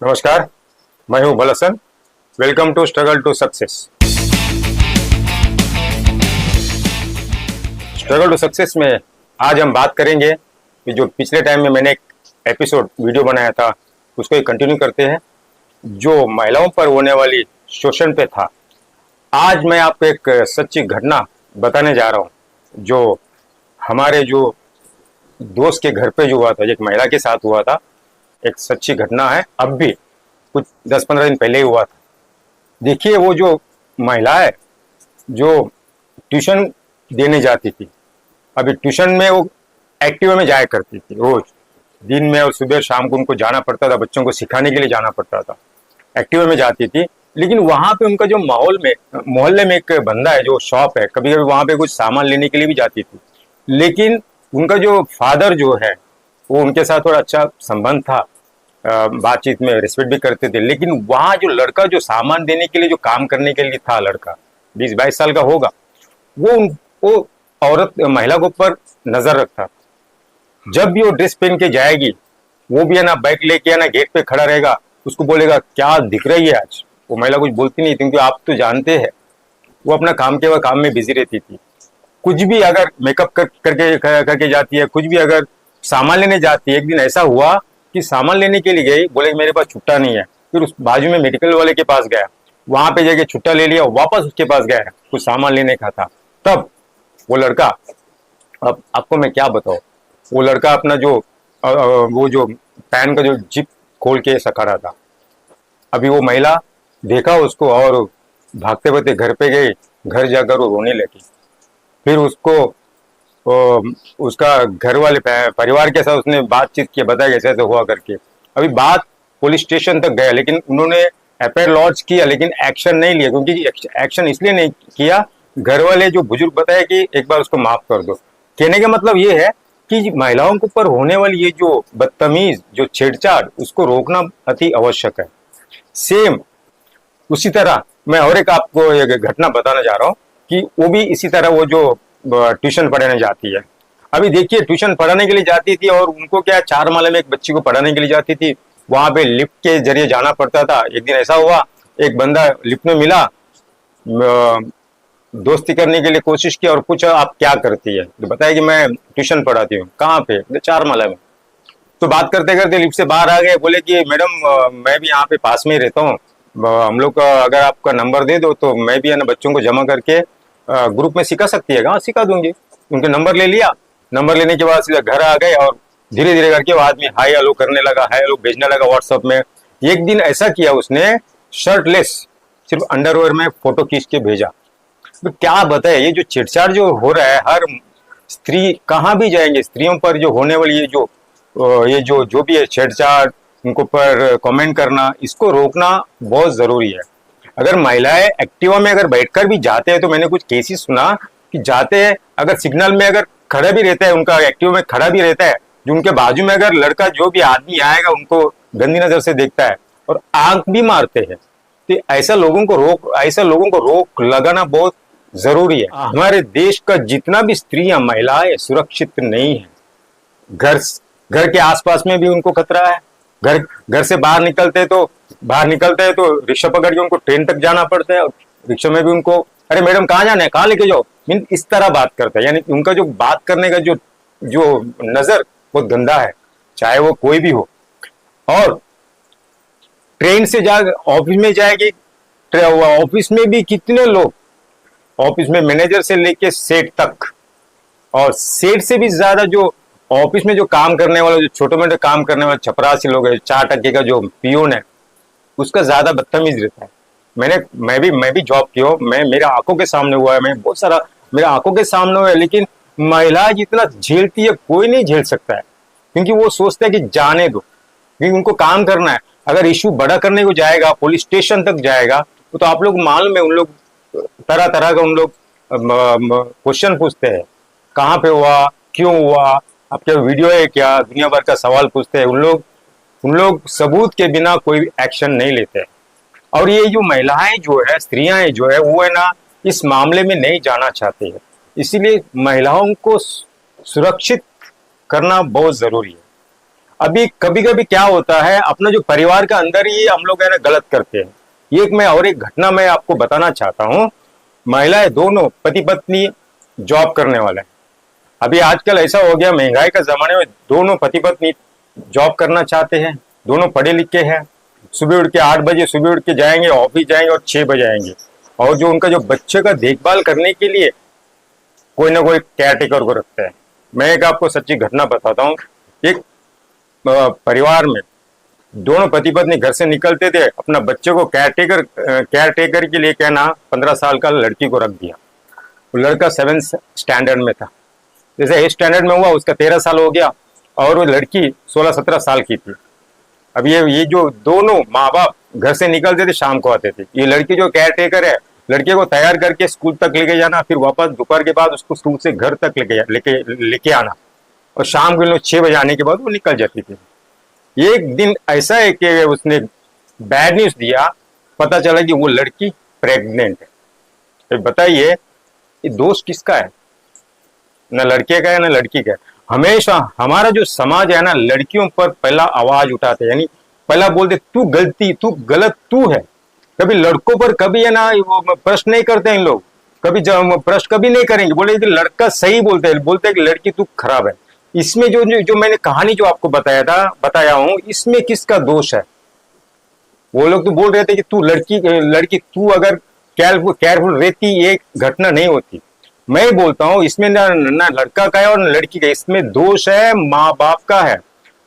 नमस्कार, मैं हूं बलसन। Welcome to struggle to success. Struggle to success में आज हम बात करेंगे कि जो पिछले टाइम में मैंने एक एपिसोड वीडियो बनाया था उसको कंटिन्यू करते हैं, जो महिलाओं पर होने वाली शोषण पे था। आज मैं आपको एक सच्ची घटना बताने जा रहा हूं, जो हमारे जो दोस्त के घर पे जो हुआ था, एक महिला के साथ हुआ था। एक सच्ची घटना है, अब भी कुछ 10-15 दिन पहले ही हुआ था। देखिए, वो जो महिला है जो ट्यूशन देने जाती थी, अभी ट्यूशन में वो एक्टिवा में जाया करती थी रोज, दिन में और सुबह शाम को उनको जाना पड़ता था, बच्चों को सिखाने के लिए जाना पड़ता था। एक्टिवा में जाती थी, लेकिन वहां पे उनका जो मोहल्ले में एक बंदा है जो शॉप है, कभी कभी वहां पे कुछ सामान लेने के लिए भी जाती थी। लेकिन उनका जो फादर जो है वो उनके साथ थोड़ा अच्छा संबंध था, बातचीत में रिस्पेक्ट भी करते थे। लेकिन वहाँ जो लड़का जो सामान देने के लिए जो काम करने के लिए था, लड़का 20-22 साल का होगा, वो औरत महिला के ऊपर नजर रखता। जब भी वो ड्रेस पहन के जाएगी, वो भी है ना बाइक लेके है ना गेट पे खड़ा रहेगा, उसको बोलेगा क्या दिख रही है आज। वो महिला कुछ बोलती नहीं, क्योंकि आप तो जानते हैं वो अपना काम में बिजी रहती थी। कुछ भी अगर मेकअप करके जाती है, कुछ भी अगर सामान लेने जाती है। एक दिन ऐसा हुआ कि सामान लेने के लिए गई, बोले मेरे पास छुट्टा नहीं है। फिर उस बाजू में मेडिकल वाले के पास गया, वहां पे जाके छुट्टा ले लिया, वापस उसके पास गया, कुछ सामान लेने का था। तब वो लड़का, अब आपको मैं क्या बताऊं, वो लड़का अपना वो जो पैन का जो जिप खोल के सका रहा था। अभी वो महिला देखा उसको और भागते भागते घर पे गई। घर जाकर वो रोने लगी। फिर उसको उसका घर वाले परिवार के साथ उसने बातचीत की, बताया कैसे ऐसे हुआ करके। अभी बात पुलिस स्टेशन तक गया, लेकिन उन्होंने एफआईआर लॉन्च किया, लेकिन एक्शन नहीं लिया। क्योंकि एक्शन इसलिए नहीं किया, घर वाले जो बुजुर्ग बताए कि एक बार उसको माफ कर दो। कहने का मतलब ये है कि महिलाओं के ऊपर होने वाली ये जो बदतमीज जो छेड़छाड़, उसको रोकना अति आवश्यक है। सेम उसी तरह मैं और एक आपको एक घटना बताना जा रहा हूँ कि वो भी इसी तरह, वो जो ट्यूशन पढ़ाने जाती है। अभी देखिए, ट्यूशन पढ़ाने के लिए जाती थी और उनको क्या 4 माले में एक बच्ची को पढ़ाने के लिए जाती थी। वहां पे लिफ्ट के जरिए जाना पड़ता था। एक दिन ऐसा हुआ, एक बंदा लिफ्ट में मिला, दोस्ती करने के लिए कोशिश की और पूछा आप क्या करती है, तो बताया कि मैं ट्यूशन पढ़ाती हूँ। कहाँ पे? 4 माला में। तो बात करते करते लिफ्ट से बाहर आ गए, बोले कि मैडम मैं भी यहाँ पे पास में ही रहता हूँ, हम लोग का अगर आपका नंबर दे दो तो मैं भी है ना बच्चों को जमा करके ग्रुप में सिखा सकती है। हाँ, सिखा दूंगी। उनके नंबर ले लिया। नंबर लेने के बाद सीधा घर आ गए और धीरे धीरे करके वो आदमी हाय हेलो करने लगा, हाय हेलो भेजने लगा व्हाट्सएप में। एक दिन ऐसा किया उसने, शर्टलेस, सिर्फ अंडरवेयर में फोटो खींच के भेजा। तो क्या बताए, ये जो छेड़छाड़ जो हो रहा है, हर स्त्री कहाँ भी जाएंगे, स्त्रियों पर जो होने वाली ये जो भी है छेड़छाड़, उनको पर कमेंट करना, इसको रोकना बहुत जरूरी है। अगर महिलाएं एक्टिवा में अगर बैठकर भी जाते हैं, तो मैंने कुछ केसेस सुना कि जाते हैं, अगर सिग्नल में अगर खड़ा भी रहता है, उनका एक्टिवा में खड़ा भी रहता है, जो उनके बाजू में अगर लड़का जो भी आदमी आएगा उनको गंदी नजर से देखता है और आंख भी मारते हैं। तो ऐसा लोगों को रोक लगाना बहुत जरूरी है। हमारे देश का जितना भी स्त्रियां महिलाएं सुरक्षित नहीं है। घर घर के आसपास में भी उनको खतरा है। घर से बाहर निकलते हैं तो रिक्शा पकड़ के उनको ट्रेन तक जाना पड़ता है, और रिक्शा में भी उनको अरे मैडम कहाँ जाना है, कहाँ लेके जाओ, मीन इस तरह बात करता है। यानी उनका जो बात करने का जो नजर बहुत गंदा है, चाहे वो कोई भी हो। और ट्रेन से जा ऑफिस में जाएगी, ऑफिस में भी कितने लोग, ऑफिस में मैनेजर से लेके सेठ तक, और सेठ से भी ज्यादा जो ऑफिस में जो काम करने वाला, जो छोटे मोटे काम करने वाले चपरासी लोग है, 4 टके का जो पियोन है, उसका ज्यादा बदतमीज रहता है। मैं भी जॉब की हूँ, मेरे आंखों के सामने हुआ है, मैं बहुत सारा मेरे आंखों के सामने हुआ है। लेकिन महिलाएं जितना झेलती है कोई नहीं झेल सकता है, क्योंकि वो सोचते हैं कि जाने दो, क्योंकि उनको काम करना है। अगर इशू बड़ा करने को जाएगा, पुलिस स्टेशन तक जाएगा, तो आप लोग मालूम है, उन लोग तरह तरह का उन लोग क्वेश्चन पूछते हैं, कहाँ पे हुआ, क्यों हुआ, आपके वीडियो है क्या, दुनिया भर का सवाल पूछते हैं। उन लोग सबूत के बिना कोई एक्शन नहीं लेते। और ये जो महिलाएं जो है, स्त्रियां जो है, वो है ना इस मामले में नहीं जाना चाहती है। इसीलिए महिलाओं को सुरक्षित करना बहुत जरूरी है। अभी कभी कभी क्या होता है, अपना जो परिवार का अंदर ही हम लोग है ना गलत करते हैं। ये एक घटना मैं आपको बताना चाहता हूँ। महिलाएं दोनों पति पत्नी जॉब करने वाले हैं। अभी आजकल ऐसा हो गया, महंगाई का जमाने में दोनों पति पत्नी जॉब करना चाहते हैं, दोनों पढ़े लिखे हैं। सुबह उठ के 8 बजे सुबह उठ के जाएंगे, ऑफिस जाएंगे और 6 बजे आएंगे। और जो उनका जो बच्चे का देखभाल करने के लिए कोई ना कोई केयर टेकर को रखते हैं। मैं एक आपको सच्ची घटना बताता हूँ। एक परिवार में दोनों पति पत्नी घर से निकलते थे, अपना बच्चे को केयर टेकर के लिए कहना 15 साल का लड़की को रख दिया। वो लड़का 7th स्टैंडर्ड में था। जैसे 8th स्टैंडर्ड में हुआ, उसका 13 साल हो गया और वो लड़की 16-17 साल की थी। अब ये जो दोनों माँ बाप घर से निकलते थे, शाम को आते थे। ये लड़की जो केयर टेकर है, लड़के को तैयार करके स्कूल तक लेके जाना, फिर वापस दोपहर के बाद उसको स्कूल से घर तक लेके आना, और शाम को 6 बजे आने के बाद वो निकल जाती थी। एक दिन ऐसा है कि उसने बैड न्यूज दिया, पता चला कि वो लड़की प्रेग्नेंट है। तो बताइए, ये दोष किसका है? न लड़के का है न लड़की का है। हमेशा हमारा जो समाज है ना, लड़कियों पर पहला आवाज उठाते, यानी पहला बोलते तू गलती, तू गलत, तू है। कभी लड़कों पर कभी है ना वो प्रश्न नहीं करते हैं इन लोग, कभी प्रश्न कभी नहीं करेंगे। बोले कि लड़का सही बोलते हैं कि लड़की तू खराब है। इसमें जो मैंने कहानी जो आपको बताया हूं, इसमें किसका दोष है? वो लोग तो बोल रहे थे कि तू लड़की तू अगर केयरफुल रहती ये घटना नहीं होती। मैं बोलता हूं इसमें ना लड़का का है और न लड़की का, इसमें दोष है माँ बाप का है।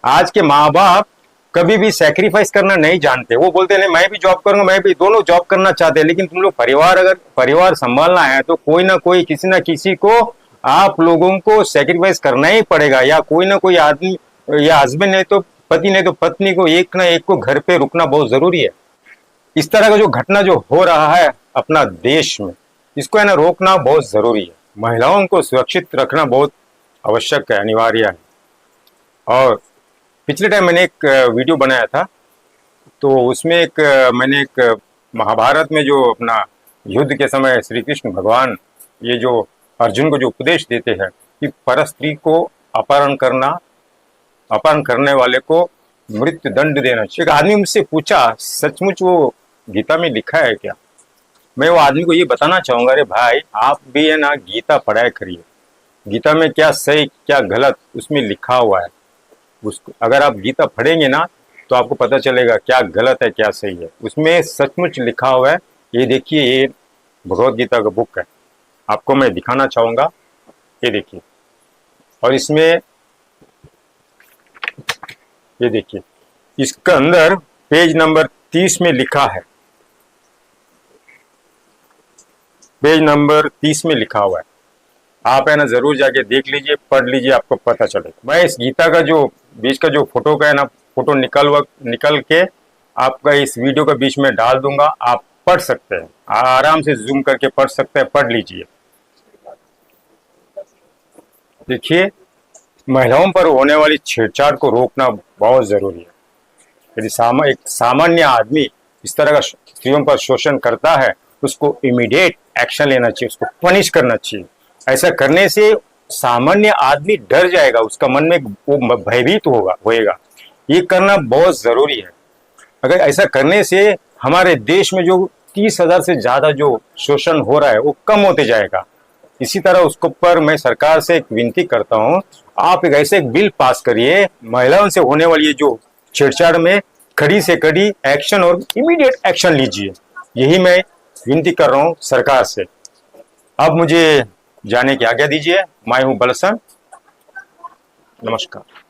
आज के माँ बाप कभी भी सैक्रिफाइस करना नहीं जानते। वो बोलते हैं मैं भी जॉब करूंगा, मैं भी, दोनों जॉब करना चाहते हैं, लेकिन तुम लोग अगर परिवार संभालना है तो कोई ना कोई किसी ना किसी को आप लोगों को सैक्रिफाइस करना ही पड़ेगा। या कोई ना कोई आदमी, या हस्बैंड नहीं तो पति नहीं तो पत्नी को एक ना एक को घर पे रुकना बहुत जरूरी है। इस तरह का जो घटना जो हो रहा है अपना देश में, इसको है ना रोकना बहुत जरूरी है। महिलाओं को सुरक्षित रखना बहुत आवश्यक है, अनिवार्य है। और पिछले टाइम मैंने एक वीडियो बनाया था, तो उसमें मैंने एक महाभारत में जो अपना युद्ध के समय श्री कृष्ण भगवान ये जो अर्जुन को जो उपदेश देते हैं कि परस्त्री को अपहरण करने वाले को मृत्यु दंड देना चाहिए। एक आदमी मुझसे पूछा, सचमुच वो गीता में लिखा है क्या? मैं वो आदमी को ये बताना चाहूंगा, अरे भाई आप भी है ना गीता पढ़ाया करिए। गीता में क्या सही क्या गलत उसमें लिखा हुआ है। उसको अगर आप गीता पढ़ेंगे ना तो आपको पता चलेगा क्या गलत है क्या सही है। उसमें सचमुच लिखा हुआ है। ये देखिए, ये भगवत गीता का बुक है, आपको मैं दिखाना चाहूंगा। ये देखिए, और इसमें ये देखिए, इसके अंदर पेज नंबर 30 में लिखा है, पेज नंबर 30 में लिखा हुआ है। आप है ना जरूर जाके देख लीजिए, पढ़ लीजिए, आपको पता चलेगा। मैं इस गीता का जो बीच का जो फोटो का है ना, फोटो निकल के आपका इस वीडियो के बीच में डाल दूंगा। आप पढ़ सकते हैं, आराम से जूम करके पढ़ सकते हैं, पढ़ लीजिए। देखिए, महिलाओं पर होने वाली छेड़छाड़ को रोकना बहुत जरूरी है। यदि एक सामान्य आदमी इस तरह का स्त्रियों पर शोषण करता है, उसको इमीडिएट एक्शन लेना चाहिए, उसको पनिश करना चाहिए। ऐसा करने से सामान्य आदमी डर जाएगा, उसका मन में वो भयभीत होएगा। ये करना बहुत जरूरी है। अगर ऐसा करने से हमारे देश में जो 30,000 से ज्यादा जो शोषण हो रहा है वो कम होते जाएगा। इसी तरह उसको पर मैं सरकार से एक विनती करता हूँ, आप एक ऐसे एक बिल पास करिए, महिलाओं से होने वाली जो छेड़छाड़ में कड़ी से कड़ी एक्शन और इमीडिएट एक्शन लीजिए। यही मैं विनती कर रहा हूँ सरकार से। अब मुझे जाने की आज्ञा दीजिए। मैं हूँ बलसन। नमस्कार।